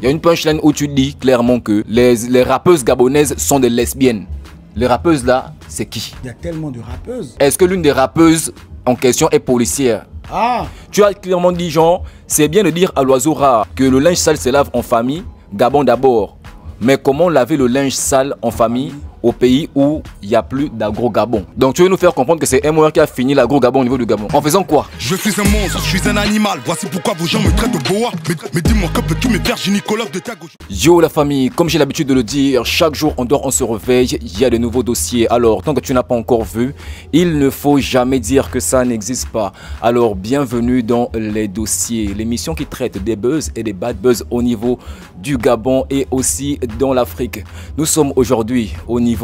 Il y a une punchline où tu dis clairement que les rappeuses gabonaises sont des lesbiennes. Les rappeuses là, c'est qui? Il y a tellement de rappeuses. Est-ce que l'une des rappeuses en question est policière? Ah! Tu as clairement dit genre, c'est bien de dire à l'oiseau rare que le linge sale se lave en famille, Gabon d'abord. Mais comment laver le linge sale en famille au pays où il n'y a plus d'agro-Gabon? Donc tu veux nous faire comprendre que c'est MOR qui a fini l'agro-Gabon au niveau du Gabon. En faisant quoi? Je suis un monstre, je suis un animal. Voici pourquoi vos gens me traitent de boa. Mais dis-moi, que peux-tu me faire, gynécologue de ta gauche? Yo la famille, comme j'ai l'habitude de le dire, chaque jour on dort, on se réveille, il y a de nouveaux dossiers. Alors tant que tu n'as pas encore vu, il ne faut jamais dire que ça n'existe pas. Alors bienvenue dans les dossiers, l'émission qui traite des buzz et des bad buzz au niveau du Gabon et aussi dans l'Afrique. Nous sommes aujourd'hui au niveau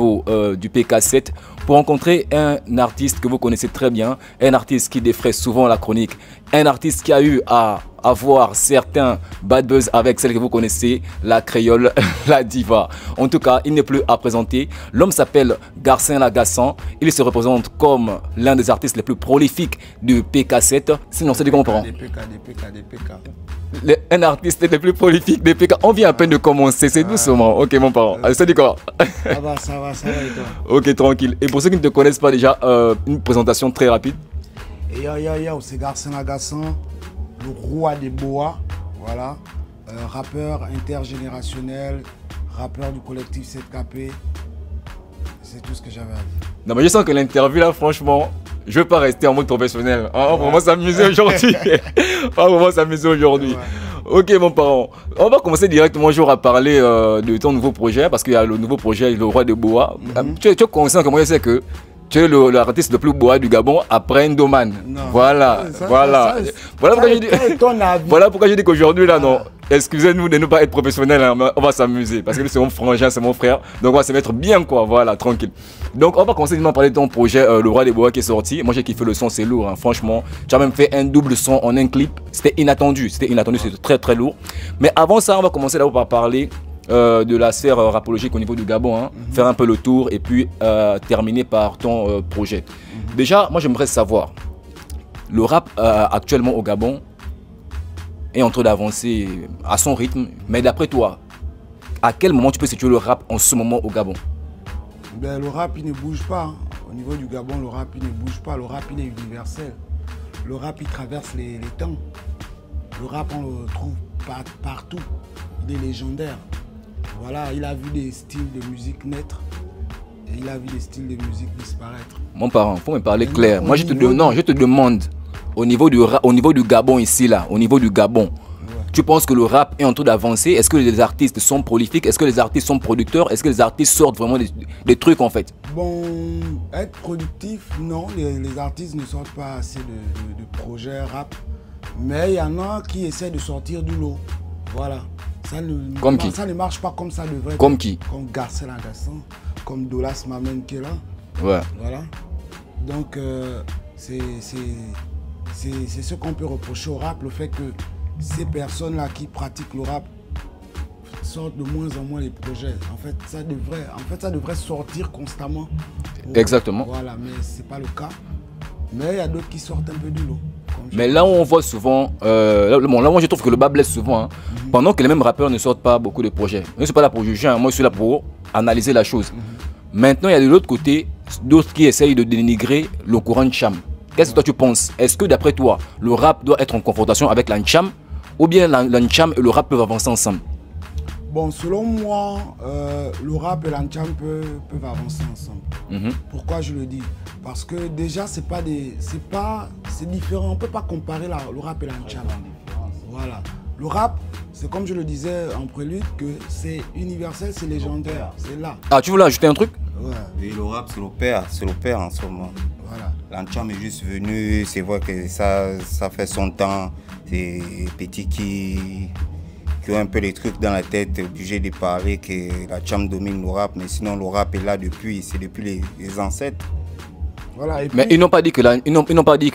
du PK7 pour rencontrer un artiste que vous connaissez très bien, un artiste qui défraie souvent la chronique, un artiste qui a eu à avoir certains bad buzz avec celle que vous connaissez, la créole, la diva. En tout cas, il n'est plus à présenter. L'homme s'appelle Garcin Lagacé. Il se représente comme l'un des artistes les plus prolifiques du PK7. Sinon, c'est des grands parents. Un artiste les plus prolifiques des PK. On vient à peine de commencer, c'est doucement. Ok, mon parent. C'est du quoi? Ça va et toi? Ok, tranquille. Et pour ceux qui ne te connaissent pas déjà, une présentation très rapide. Yo, c'est Garcin Lagacé, le roi des boas, voilà, rappeur intergénérationnel, rappeur du collectif 7KP, c'est tout ce que j'avais à dire. Non mais je sens que l'interview là, franchement, je veux pas rester en mode professionnel. On va vraiment s'amuser aujourd'hui. On va vraiment s'amuser aujourd'hui. Ok mon parent, on va commencer directement à parler de ton nouveau projet, parce qu'il y a le nouveau projet, le roi des boas. Tu es conscient que moi je sais que tu es l'artiste le plus bois du Gabon après Ndoman. Voilà, voilà. Voilà pourquoi je dis qu'aujourd'hui, là, non. Excusez-nous de ne pas être professionnels, hein, on va s'amuser. Parce que c'est mon frangin, c'est mon frère. Donc on va se mettre bien, quoi. Voilà, tranquille. Donc on va commencer à parler de ton projet, Le Roi des Bois qui est sorti. Moi j'ai kiffé le son, c'est lourd, hein, franchement. Tu as même fait un double son en un clip. C'était inattendu, c'était très très lourd. Mais avant ça, on va commencer d'abord par parler de la sphère rapologique au niveau du Gabon, hein, faire un peu le tour et puis terminer par ton projet. Déjà, moi j'aimerais savoir, le rap actuellement au Gabon est en train d'avancer à son rythme, mais d'après toi, à quel moment tu peux situer le rap en ce moment au Gabon? Ben, le rap il ne bouge pas, hein. Au niveau du Gabon, le rap il ne bouge pas, le rap il est universel. Le rap il traverse les temps. Le rap on le trouve partout, il est légendaire. Voilà, il a vu des styles de musique naître et il a vu des styles de musique disparaître. Mon parent, faut me parler clair. Moi, je te demande, au niveau du Gabon ici, là, au niveau du Gabon, tu penses que le rap est en train d'avancer? Est-ce que les artistes sont prolifiques? Est-ce que les artistes sont producteurs? Est-ce que les artistes sortent vraiment des trucs en fait? Bon, être productif, non, les artistes ne sortent pas assez de projets rap. Mais il y en a qui essaient de sortir du lot. Voilà. Ça ne marche pas comme ça devrait. Comme qui? Comme Garcin Lagacé, comme Dolas Mamen qui est là. Ouais. Voilà. Donc, c'est ce qu'on peut reprocher au rap, le fait que ces personnes-là qui pratiquent le rap sortent de moins en moins les projets. En fait, ça devrait sortir constamment. Exactement. Voilà, mais ce n'est pas le cas. Mais il y a d'autres qui sortent un peu du lot. Mais là où on voit souvent, là où je trouve que le bas blesse souvent, hein, pendant que les mêmes rappeurs ne sortent pas beaucoup de projets. Je ne suis pas là pour juger, hein, moi je suis là pour analyser la chose. Maintenant, il y a de l'autre côté d'autres qui essayent de dénigrer le courant Ncham. Qu'est-ce que toi tu penses? Est-ce que d'après toi, le rap doit être en confrontation avec la Ncham, ou bien la Ncham et le rap peuvent avancer ensemble? Bon, selon moi, le rap et l'Ancham peuvent avancer ensemble. Pourquoi je le dis? Parce que déjà, c'est différent. On ne peut pas comparer le rap et l'Ancham. Voilà. Le rap, c'est comme je le disais en prélude, que c'est universel, c'est légendaire. C'est là. Ah, tu voulais ajouter un truc? Ouais. Oui, le rap, c'est le père en ce moment. Voilà. L'Ancham est juste venu, c'est vrai que ça fait son temps. C'est petits qui ont un peu les trucs dans la tête, obligés de parler que la Cham domine le rap, mais sinon le rap est là depuis les ancêtres. Voilà, mais ils n'ont pas dit que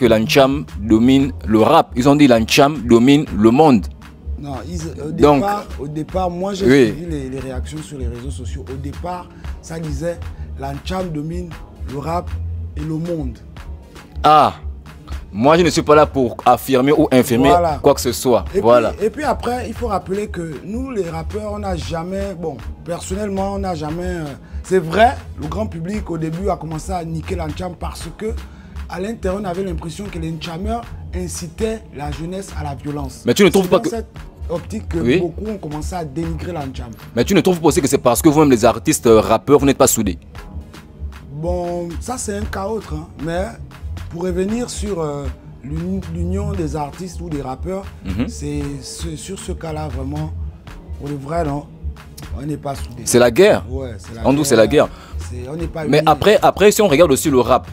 l'Ancham domine le rap, ils ont dit l'Ancham domine le monde. Non, au départ, moi j'ai suivi les réactions sur les réseaux sociaux. Au départ, ça disait l'Ancham domine le rap et le monde. Ah, Moi, je ne suis pas là pour affirmer ou infirmer quoi que ce soit. Et puis après, il faut rappeler que nous, les rappeurs, on n'a jamais... Bon, personnellement, on n'a jamais... c'est vrai, le grand public, au début, a commencé à niquer l'Antcham parce que à l'intérieur, on avait l'impression que les Ntchameurs incitaient la jeunesse à la violence. Mais tu ne trouves pas que... cette optique que beaucoup ont commencé à dénigrer l'Antcham. Mais tu ne trouves pas aussi que c'est parce que vous-même, les artistes rappeurs, vous n'êtes pas soudés? Bon, ça c'est un cas autre, hein. Mais pour revenir sur l'union des artistes ou des rappeurs, c'est sur ce cas-là vraiment, pour le vrai, non, on n'est pas soudés. C'est la guerre. Ouais, c'est la en guerre. C'est la guerre. On n'est pas mais unis. après, si on regarde aussi le rap,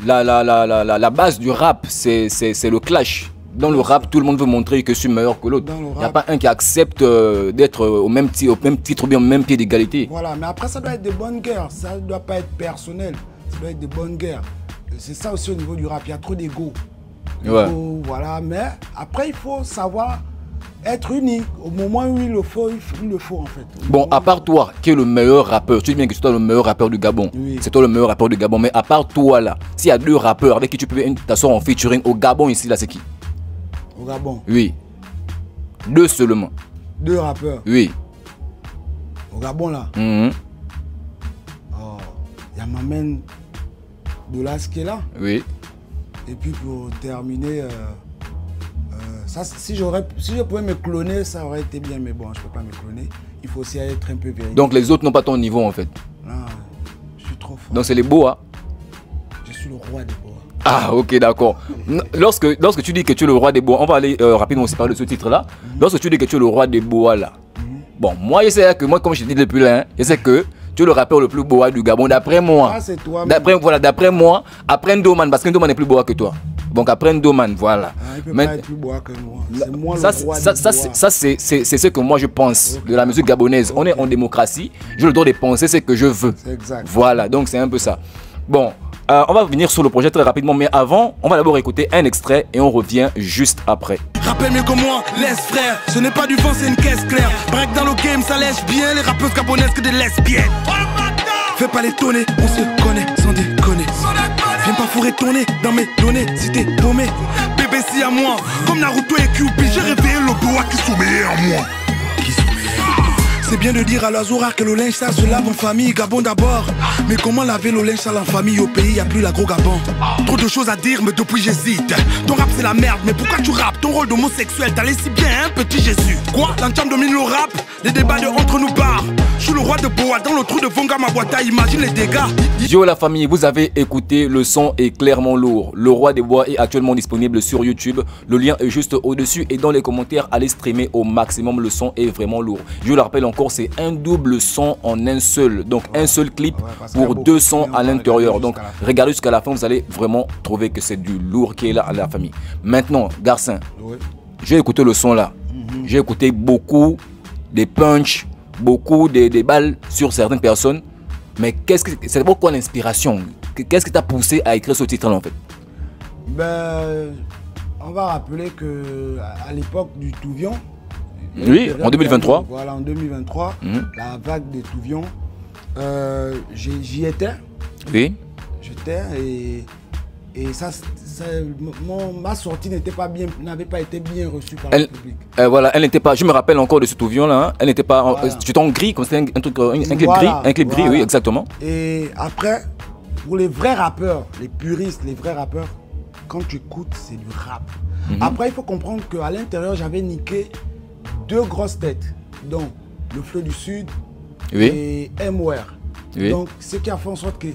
la base du rap, c'est le clash. Dans le rap, tout le monde veut montrer que je suis meilleur que l'autre. Il n'y a pas un qui accepte d'être au même titre ou bien au même pied d'égalité. Voilà, mais après ça doit être des bonnes guerres, ça ne doit pas être personnel, ça doit être des bonnes guerres. C'est ça aussi au niveau du rap, il y a trop d'ego. Voilà, mais après il faut savoir être unique. Au moment où il le faut en fait. Bon, à part toi, qui est le meilleur rappeur, tu dis bien que c'est toi le meilleur rappeur du Gabon. Oui. C'est toi le meilleur rappeur du Gabon, mais à part toi là, s'il y a deux rappeurs avec qui tu peux t'asseoir en featuring au Gabon ici, là c'est qui? Au Gabon? Oui. Deux seulement. Deux rappeurs? Oui. Au Gabon là? Oh, il y a Mamen Dolas qui est là. Oui. Et puis pour terminer, ça, si je pouvais me cloner, ça aurait été bien, mais bon, je ne peux pas me cloner. Il faut aussi être un peu vérifié. Donc les autres n'ont pas ton niveau en fait? Non, je suis trop fort. Donc c'est les Boas? Je suis le roi des Boas. Ah ok, d'accord. Lorsque tu dis que tu es le roi des Boas, on va aller rapidement aussi parler de ce titre-là. Lorsque tu dis que tu es le roi des Boas là, bon, moi je sais que, moi comme je te dis depuis là, je sais que tu es le rappeur le plus Boa du Gabon, d'après moi. Ah, c'est toi. D'après moi, après Ndoman, parce que Ndoman est plus Boa que toi. Donc après Ndoman, voilà. Ah, il peut pas être plus Boa que moi. C'est moi le roi des Boas. Ça c'est ce que moi je pense de la musique gabonaise. On est en démocratie, j'ai le droit de penser ce que je veux. C'est exact. Voilà, donc c'est un peu ça. Bon, on va venir sur le projet très rapidement, mais avant, on va d'abord écouter un extrait et on revient juste après. Rappelle mieux que moi, laisse frère, ce n'est pas du vent, c'est une caisse claire. Break dans le game, ça lèche bien les rappeuses gabonaises que des lesbiennes. Fais pas l'étonner, on se connaît sans déconner. Viens pas fourrer ton nez dans mes données si t'es paumé. Bébé si à moi, comme Naruto et Kyuubi, j'ai réveillé le Boa qui sommeillait en moi. C'est bien de dire à l'Azura que le linge sale se lave en famille, Gabon d'abord. Mais comment laver le linge sale en famille au pays, y'a plus la gros Gabon. Trop de choses à dire, mais depuis j'hésite. Ton rap c'est la merde, mais pourquoi tu rappes? Ton rôle d'homosexuel, t'allais si bien, hein, petit Jésus. Quoi? L'Antcham domine le rap, les débats de entre nous barres. Je suis le roi de Boa, dans le trou de Vonga Mabwata, imagine les dégâts. Yo la famille, vous avez écouté, le son est clairement lourd. Le roi des Bois est actuellement disponible sur YouTube. Le lien est juste au-dessus et dans les commentaires, allez streamer au maximum. Le son est vraiment lourd. Je le rappelle encore, c'est un double son en un seul. Donc un seul clip pour deux sons à l'intérieur. Donc regardez jusqu'à la fin, vous allez vraiment trouver que c'est du lourd qui est là à la famille. Maintenant, Garcin, j'ai écouté le son là. J'ai écouté beaucoup des punchs, beaucoup des balles sur certaines personnes. Mais c'est pourquoi l'inspiration? Qu'est-ce qui t'a poussé à écrire ce titre-là en fait? Ben, on va rappeler que à l'époque du Touvion. Oui, en 2023. Voilà, en 2023, la vague des Touvions, j'y étais. Oui. J'étais et ça ma sortie n'avait pas été bien reçue par le public. Voilà, elle n'était pas, je me rappelle encore de ce Touvion là, hein, elle n'était pas, c'était en gris, comme c'était un clip gris, oui, exactement. Et après, pour les vrais rappeurs, les puristes, les vrais rappeurs, quand tu écoutes, c'est du rap. Après, il faut comprendre qu'à l'intérieur, j'avais niqué deux grosses têtes, donc le Fleu du Sud et M-Ware. Donc, ce qui a fait en sorte que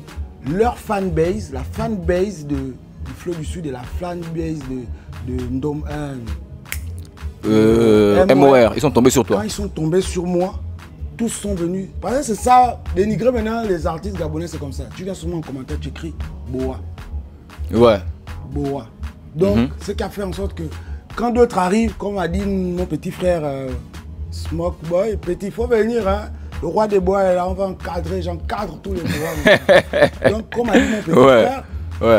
leur fanbase, la fanbase du Fleu du Sud et la fanbase de M-Ware, ils sont tombés sur toi. Quand ils sont tombés sur moi, tous sont venus. Parce que c'est ça, dénigrer maintenant les artistes gabonais, c'est comme ça. Tu viens souvent en commentaire, tu écris Boa. Ouais. Boa. Donc, ce qui a fait en sorte que quand d'autres arrivent, comme a dit mon petit frère Smoke Boy, petit, il faut venir, hein. Le roi des Bois est là, on va encadrer, j'encadre tous les Bois. Donc, comme a dit mon petit frère,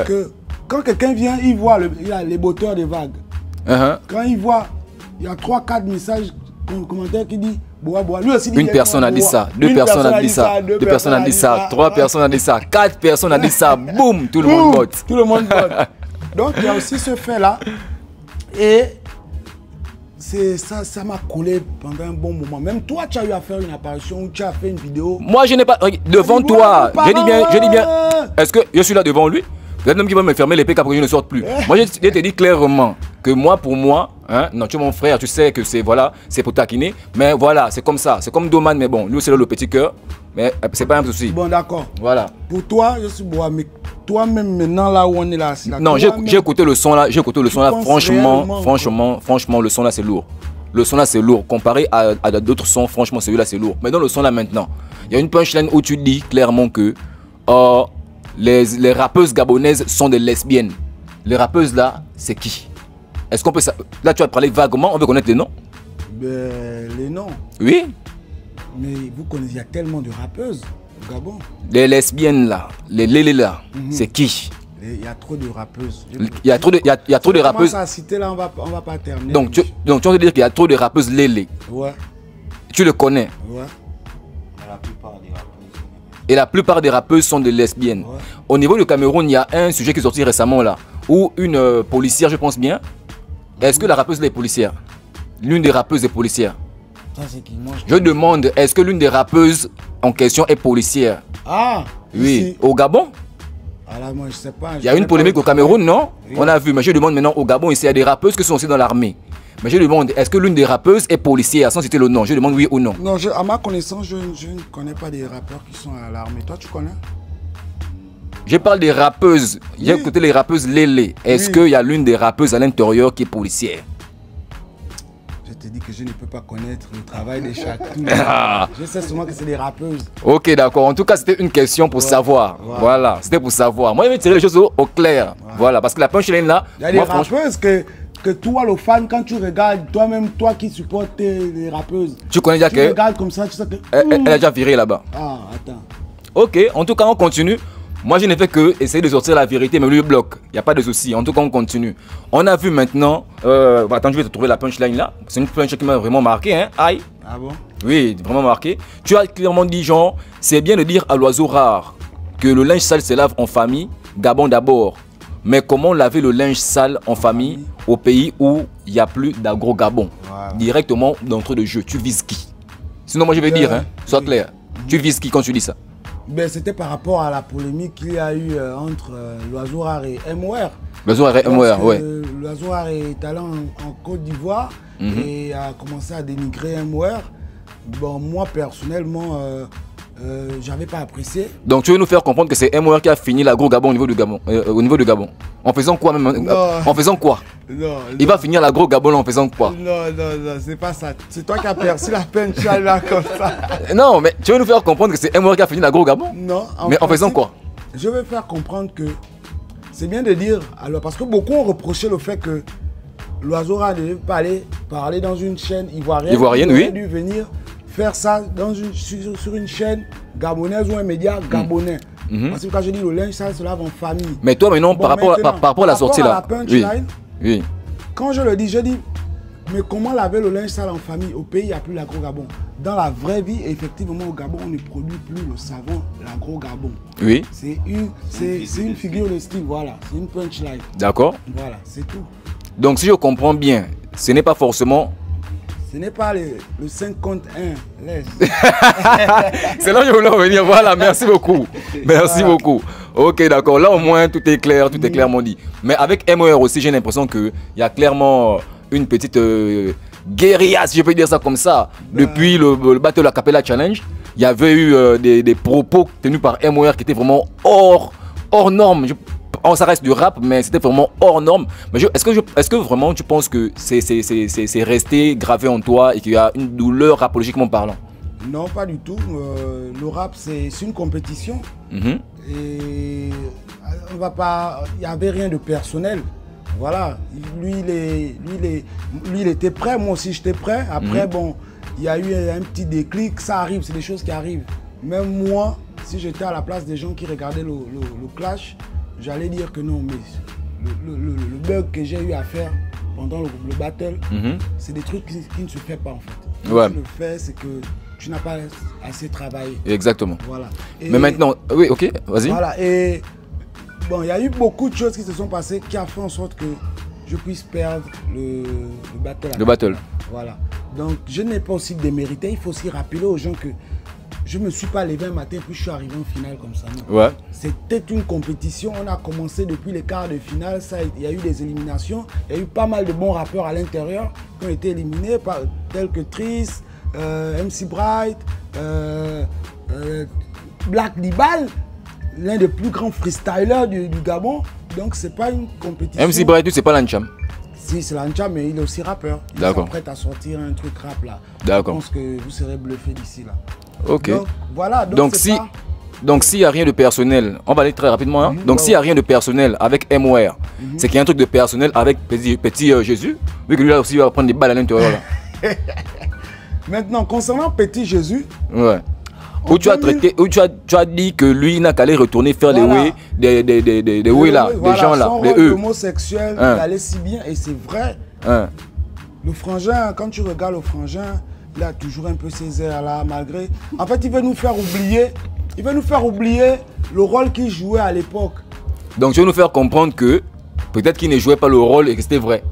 que quand quelqu'un vient, il voit il a les botteurs des vagues. Quand il voit, il y a 3-4 messages, commentaires qui disent Boa, Boa. Lui aussi dit une personne a dit ça, deux personnes ont dit ça, deux personnes ont dit ça, trois personnes ont dit ça, 4 personnes ont dit ça, boum, tout le monde vote. Tout le monde vote. Donc il y a aussi ce fait-là. Et ça m'a collé pendant un bon moment. Même toi, tu as eu à faire une apparition où tu as fait une vidéo. Moi, je n'ai pas... Devant toi, je dis bien... Est-ce que je suis là devant lui? Vous êtes l'homme qui va me fermer l'épée pour que je ne sorte plus. Moi, je te dis clairement que moi, pour moi, hein, non, tu es mon frère, tu sais que c'est voilà, c'est pour taquiner. Mais voilà, c'est comme ça. C'est comme Doman, mais bon, lui, c'est le petit cœur. Mais c'est pas un souci. Bon, d'accord. Voilà. Pour toi, je suis bois, mais toi-même, maintenant, là où on est là... Non, j'ai écouté le son là. J'ai écouté le son là. Franchement, le son là, c'est lourd. Le son là, c'est lourd. Comparé à d'autres sons, franchement, celui-là, c'est lourd. Mais dans le son là, maintenant, il y a une punchline où tu dis clairement que... les rappeuses gabonaises sont des lesbiennes. Les rappeuses là, c'est qui? Est-ce qu'on peut... Là, tu vas parler vaguement, on veut connaître les noms? Les noms? Oui. Mais vous connaissez, il y a tellement de rappeuses au Gabon. Les lesbiennes là, les lélés là, c'est qui? Il y a trop de rappeuses. Il y a trop de rappeuses. À citer là, on va pas terminer. Donc tu vas te dire qu'il y a trop de rappeuses lélés. Ouais. Tu le connais? Ouais. La plupart des rappeuses. Et la plupart des rappeuses sont des lesbiennes. Ouais. Au niveau du Cameroun, il y a un sujet qui est sorti récemment là, où une policière, je pense bien. Est-ce que la rappeuse est policière? L'une des rappeuses est policière. Ça, c'est qui, moi, je demande, est-ce que l'une des rappeuses en question est policière? Ah! Oui. Ici. Au Gabon? Ah là, moi, je sais pas. Il y a une polémique au Cameroun, non? Oui. On a vu, mais je demande maintenant au Gabon, ici, il y a des rappeuses qui sont aussi dans l'armée. Mais je demande, est-ce que l'une des rappeuses est policière, sans citer le nom? Je demande oui ou non. Non, à ma connaissance, je ne connais pas des rappeurs qui sont à l'armée. Toi, tu connais? Je parle des rappeuses. J'ai écouté les rappeuses lélé. Est-ce qu'il y a l'une des rappeuses à l'intérieur qui est policière? Je te dis que je ne peux pas connaître le travail de chaque. Je sais seulement que c'est des rappeuses. Ok, d'accord. En tout cas, c'était une question pour savoir. Voilà, c'était pour savoir. Moi, je vais tirer les choses au clair. Voilà, parce que la punchline là. Il y a des rappeuses que toi, le fan, quand tu regardes, toi-même, toi qui supportes les rappeuses. Tu connais déjà que. Tu regardes comme ça, tu sais que. Elle a déjà viré là-bas. Ah, attends. Ok, en tout cas, on continue. Moi, je n'ai fait que essayer de sortir la vérité, mais lui, il bloque. Il n'y a pas de souci. En tout cas, on continue. On a vu maintenant... attends, je vais te trouver la punchline là. C'est une punchline qui m'a vraiment marqué. Hein. Aïe. Ah bon? Oui, vraiment marqué. Tu as clairement dit, genre, c'est bien de dire à l'oiseau rare que le linge sale se lave en famille, Gabon d'abord. Mais comment laver le linge sale en famille au pays où il n'y a plus d'agro-Gabon? Directement d'entrée de jeu. Tu vises qui? Sinon, moi, je vais dire, hein, sois clair. Tu vises qui quand tu dis ça? Ben, c'était par rapport à la polémique qu'il y a eu entre l'oiseau rare et MOR. L'oiseau rare et MOR, oui. L'oiseau rare est allé en Côte d'Ivoire et a commencé à dénigrer MOR. Bon, moi, personnellement, j'avais pas apprécié. Donc, tu veux nous faire comprendre que c'est MOR qui a fini l'agro-Gabon au niveau du Gabon, En faisant quoi même? En faisant quoi? Non, il va finir l'agro-Gabon en faisant quoi? Non, c'est pas ça. C'est toi qui as perçu la peine, tu as là comme ça. Non, mais tu veux nous faire comprendre que c'est MOR qui a fini l'agro-Gabon? Non. Mais en faisant quoi? Je veux faire comprendre que c'est bien de dire, alors parce que beaucoup ont reproché le fait que l'oiseau rare ne devait pas aller parler dans une chaîne ivoirienne. Oui. Il aurait dû venir faire ça sur une chaîne gabonaise ou un média gabonais. Parce que quand je dis le linge, ça se lave en famille. Mais toi, maintenant, par rapport à la sortie là. Oui. Quand je le dis, mais comment laver le linge sale en famille? Au pays, il n'y a plus l'agro-Gabon. Dans la vraie vie, effectivement, au Gabon, on ne produit plus le savon, l'agro-Gabon. Oui. C'est une figure de style, voilà. C'est une punchline. D'accord. Voilà, c'est tout. Donc, si je comprends bien, ce n'est pas forcément... Ce n'est pas le 51, laisse. C'est là que je voulais revenir. Voilà, merci beaucoup. Merci beaucoup. Ok, d'accord. Là, au moins, tout est clair, tout est clairement dit. Mais avec MOR aussi, j'ai l'impression qu'il y a clairement une petite guérilla, si je peux dire ça comme ça. Depuis le Battle Acapella Challenge, il y avait eu des propos tenus par MOR qui étaient vraiment hors norme. Ça reste du rap, mais c'était vraiment hors norme. Mais est-ce que vraiment tu penses que c'est resté gravé en toi et qu'il y a une douleur rapologiquement parlant? Non, pas du tout. Le rap, c'est une compétition. Et on va pas. Il n'y avait rien de personnel. Voilà. Lui, il était prêt. Moi aussi, j'étais prêt. Après, bon, il y a eu un petit déclic. Ça arrive, c'est des choses qui arrivent. Même moi, si j'étais à la place des gens qui regardaient le clash, j'allais dire que non, mais le bug que j'ai eu à faire pendant le battle, c'est des trucs qui ne se font pas en fait. Ce que tu le fais, c'est que tu n'as pas assez travaillé. Exactement. Voilà. Mais maintenant, oui, ok, vas-y. Voilà, et bon, il y a eu beaucoup de choses qui se sont passées qui a fait en sorte que je puisse perdre le battle. Le battle. Voilà. Donc, je n'ai pas aussi démérité. Il faut aussi rappeler aux gens que je ne me suis pas levé un matin puis je suis arrivé en finale comme ça. Non. Ouais. C'était une compétition. On a commencé depuis les quarts de finale. Il y a eu des éliminations. Il y a eu pas mal de bons rappeurs à l'intérieur qui ont été éliminés, tels que Triss, MC Bright, Black Dibal, l'un des plus grands freestylers du Gabon. Donc, c'est pas une compétition. MC Bright, c'est pas l'Ancham. Si, c'est l'Ancham, mais il est aussi rappeur. Il s'apprête à sortir un truc rap là. D'accord. Je pense que vous serez bluffé d'ici là. Ok. Donc, voilà. Donc s'il n'y a rien de personnel, on va aller très rapidement. Hein? Donc s'il n'y a rien de personnel avec MOR, c'est qu'il y a un truc de personnel avec Petit Jésus, vu que lui là aussi il va prendre des balles à l'intérieur là. Maintenant, concernant Petit Jésus, ouais. Où tu as dit que lui n'a qu'à aller retourner faire voilà. des way là, voilà, des gens là, son des rôle eux. homosexuel, il allait si bien et c'est vrai. Le frangin, quand tu regardes le frangin, il a toujours un peu ses airs là, malgré. En fait, il veut nous faire oublier. Il veut nous faire oublier le rôle qu'il jouait à l'époque. Donc tu veux nous faire comprendre que peut-être qu'il ne jouait pas le rôle et que c'était vrai.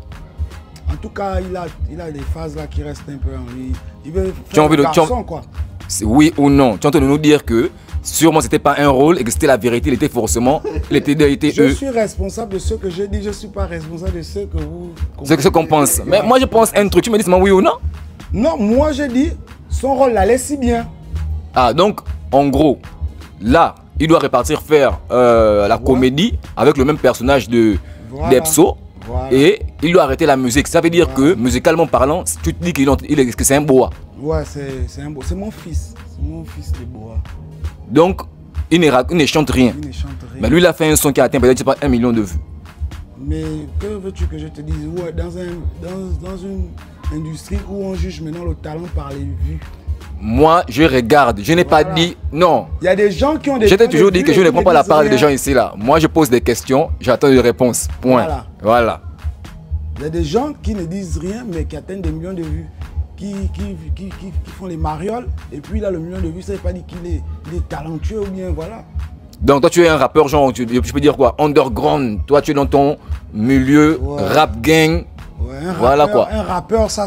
En tout cas, il a des phases là qui restent un peu en lui. Il veut faire le garçon, quoi. Oui ou non? Tu es en train de nous dire que sûrement c'était pas un rôle et que c'était la vérité, il était forcément. Je suis responsable de ce que je dis, je ne suis pas responsable de ce que vous. Ce qu'on pense. Mais moi je pense un truc, tu me dis seulement oui ou non? Non, moi je dis son rôle allait si bien. Ah, donc en gros, là, il doit repartir faire la comédie avec le même personnage de d'Epso. Voilà. Et il doit arrêter la musique. Ça veut dire que, musicalement parlant, tu te dis que c'est un boa. Ouais, c'est un boa. C'est mon fils. C'est mon fils de boa. Donc, il ne chante rien. Il ne chante rien. Mais lui, il a fait un son qui a atteint peut-être pas 1 million de vues. Mais que veux-tu que je te dise? Ouais, dans une industrie où on juge maintenant le talent par les vues. Moi, je regarde. Je n'ai pas dit non. Il y a des gens qui ont des. Je t'ai toujours dit que je ne prends pas la parole des gens ici là. Moi, je pose des questions, j'attends des réponses. Point. Voilà. Il y a des gens qui ne disent rien, mais qui atteignent des millions de vues, qui font les marioles. Et puis là, le million de vues, ça ne veut pas dire qu'il est talentueux ou bien voilà. Donc toi, tu es un rappeur genre, je peux dire quoi, underground. Toi, tu es dans ton milieu rap gang. Ouais, voilà quoi. Un rappeur, ça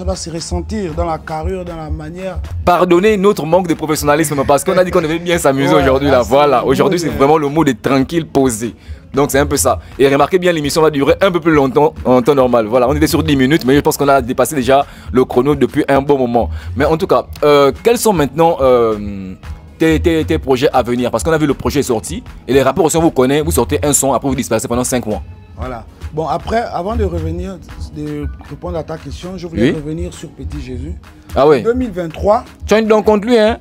doit se ressentir dans la carrure, dans la manière. Pardonnez notre manque de professionnalisme parce qu'on a dit qu'on devait bien s'amuser aujourd'hui là. Voilà, aujourd'hui c'est vraiment le mot de tranquille posé. Donc c'est un peu ça. Et remarquez bien, l'émission va durer un peu plus longtemps en temps normal. Voilà, on était sur 10 minutes, mais je pense qu'on a dépassé déjà le chrono depuis un bon moment. Mais en tout cas, quels sont maintenant tes projets à venir? Parce qu'on a vu le projet est sorti et les rappeurs aussi on vous connaît, vous sortez un son, après vous disparaissez pendant 5 mois. Voilà. Bon, après, avant de revenir, de répondre à ta question, je voulais revenir sur Petit Jésus. Ah oui. En 2023. Tu as une dent contre lui, hein?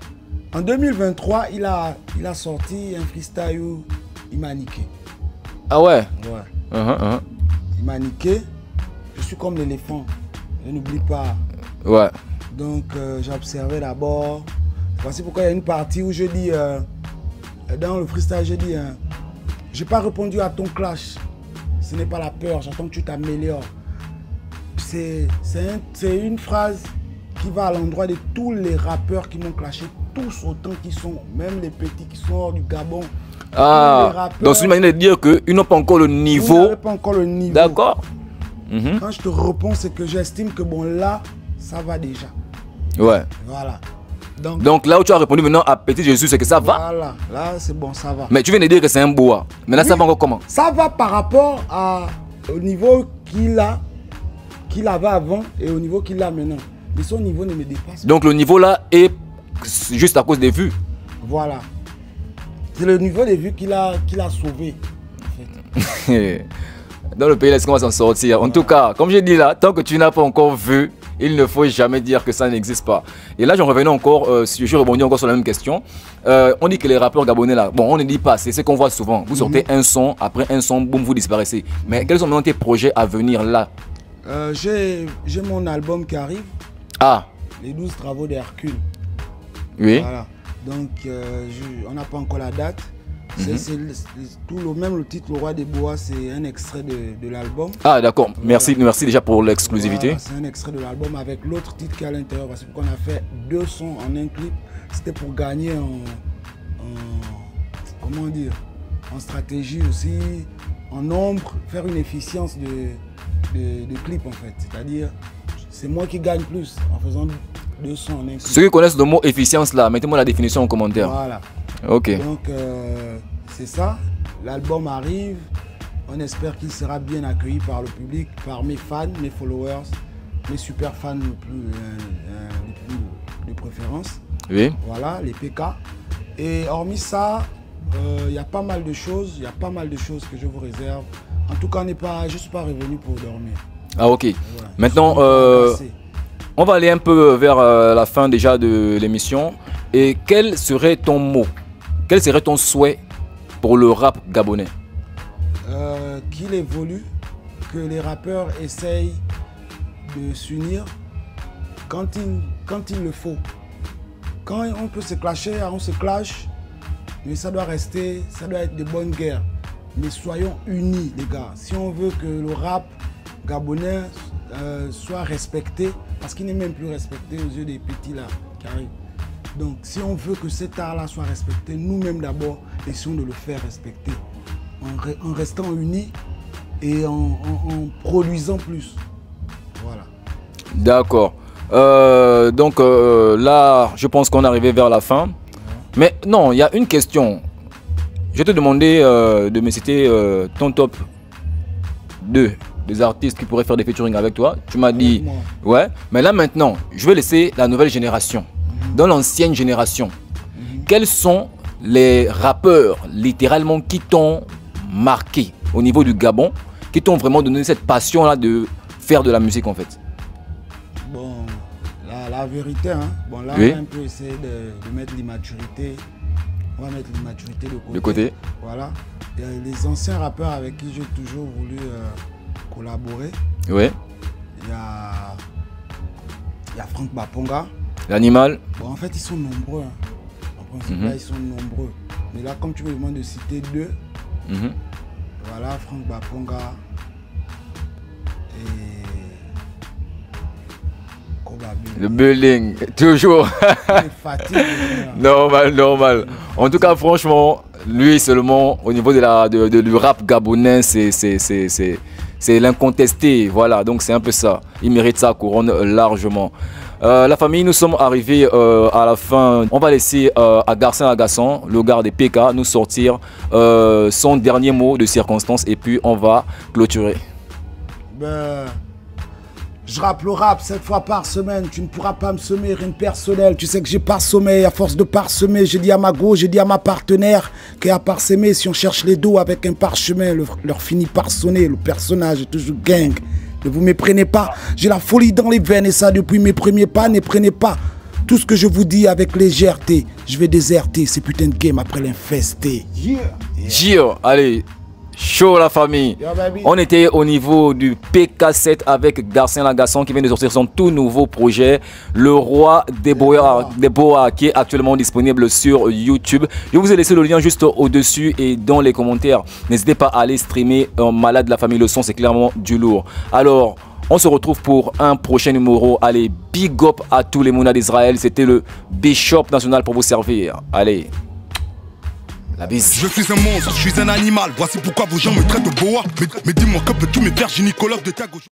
En 2023, il a sorti un freestyle où il m'a niqué. Ah ouais? Ouais. Il m'a niqué. Je suis comme l'éléphant. Je n'oublie pas. Ouais. Donc, j'ai observé d'abord. Voici pourquoi il y a une partie où je dis, dans le freestyle, je dis, j'ai pas répondu à ton clash. Ce n'est pas la peur, j'attends que tu t'améliores. C'est une phrase qui va à l'endroit de tous les rappeurs qui m'ont clashé, tous autant qui sont, même les petits qui sont hors du Gabon. Ah, donc c'est une manière de dire qu'ils n'ont pas encore le niveau. Ils n'ont pas encore le niveau. D'accord. Quand je te réponds, c'est que j'estime que bon là, ça va déjà. Ouais. Voilà. Donc là où tu as répondu maintenant à Petit Jésus, c'est que ça va. Voilà, là c'est bon, ça va. Mais tu viens de dire que c'est un boa. Mais là, ça va encore comment? Ça va par rapport au niveau qu'il avait avant et au niveau qu'il a maintenant. Mais son niveau ne me dépasse pas. Donc le niveau là est juste à cause des vues. Voilà. C'est le niveau des vues qu'il a sauvé. En fait. Dans le pays, est-ce qu'on va s'en sortir? En tout cas, comme j'ai dit là, tant que tu n'as pas encore vu, il ne faut jamais dire que ça n'existe pas. Et là, j'en revenais encore, je rebondis encore sur la même question. On dit que les rappeurs gabonais là, bon, on ne dit pas, c'est ce qu'on voit souvent. Vous sortez un son, après un son, boum, vous disparaissez. Mais quels sont maintenant tes projets à venir là? J'ai mon album qui arrive. Ah. Les 12 travaux d'Hercule. Oui. Voilà. Donc, on n'a pas encore la date. C'est le titre, Le Roi des Bois, c'est un extrait de l'album. Ah d'accord, merci déjà pour l'exclusivité. Voilà, c'est un extrait de l'album avec l'autre titre qui est à l'intérieur, parce qu'on a fait 2 sons en un clip. C'était pour gagner comment dire, en stratégie aussi, en nombre, faire une efficience de clip en fait. C'est-à-dire, c'est moi qui gagne plus en faisant 200 en un clip. Ceux qui connaissent le mot efficience là, mettez-moi la définition en commentaire. Voilà. Ok. Donc c'est ça, l'album arrive, on espère qu'il sera bien accueilli par le public, par mes fans, mes followers, mes super fans les plus de préférence. Oui. Voilà, les PK. Et hormis ça, il y a pas mal de choses, que je vous réserve. En tout cas, je ne suis pas revenu pour dormir. Ah ok. Voilà. Maintenant, on va aller un peu vers la fin déjà de l'émission. Et quel serait ton mot? Quel serait ton souhait pour le rap gabonais? Qu'il évolue, que les rappeurs essayent de s'unir quand il le faut. Quand on peut se clasher, on se clash, mais ça doit être de bonnes guerres. Mais soyons unis, les gars. Si on veut que le rap gabonais soit respecté, parce qu'il n'est même plus respecté aux yeux des petits là qui arrivent. Donc, si on veut que cet art-là soit respecté, nous-mêmes d'abord, essayons de le faire respecter. En restant unis et en produisant plus. Voilà. D'accord. Donc là, je pense qu'on est arrivé vers la fin. Mais non, il y a une question. Je vais te demander de me citer ton top 2 des artistes qui pourraient faire des featuring avec toi. Tu m'as dit, ouais. Mais là maintenant, je vais laisser la nouvelle génération. Dans l'ancienne génération, quels sont les rappeurs littéralement qui t'ont marqué au niveau du Gabon, qui t'ont vraiment donné cette passion-là de faire de la musique en fait? Bon, la vérité, hein. Bon là oui. On va un peu essayer de mettre l'immaturité. On va mettre l'immaturité de côté. Voilà. Et les anciens rappeurs avec qui j'ai toujours voulu collaborer. Oui. Il y a Franck Baponga. L'animal. Bon, en fait, ils sont nombreux. Hein. En principe, là, ils sont nombreux. Mais là, comme tu me demandes de citer deux, voilà, Franck Baponga et Kobabu. Le bullying, toujours. Normal, normal. En tout cas, franchement, lui seulement, au niveau du rap gabonais, c'est l'incontesté. Voilà, donc c'est un peu ça. Il mérite sa couronne largement. La famille, nous sommes arrivés à la fin. On va laisser à Garcin Agassan, le gars des PK, nous sortir son dernier mot de circonstance et puis on va clôturer. Ben, je rappe le rap 7 fois par semaine. Tu ne pourras pas me semer, rien de personnel. Tu sais que j'ai pas sommeil. À force de parsemer, j'ai dit à ma go, j'ai dit à ma partenaire qu'à parsemer, si on cherche les dos avec un parchemin, leur finit par sonner. Le personnage est toujours gang. Ne vous méprenez pas, j'ai la folie dans les veines et ça depuis mes premiers pas. Ne prenez pas tout ce que je vous dis avec légèreté. Je vais déserter ces putains de games après l'infester. Yeah. Allez, chaud la famille. On était au niveau du PK7 avec Garcin Agassan qui vient de sortir son tout nouveau projet, Le Roi des Boas, qui est actuellement disponible sur YouTube. Je vous ai laissé le lien juste au-dessus et dans les commentaires. N'hésitez pas à aller streamer Malade de la famille. Le son, c'est clairement du lourd. Alors, on se retrouve pour un prochain numéro. Allez, big up à tous les mounas d'Israël. C'était le Bishop National pour vous servir. Allez. La bise. Je suis un monstre, je suis un animal. Voici pourquoi vos gens me traitent de boa. Mais dis-moi, que peux-tu me faire gynécologue de ta gauche?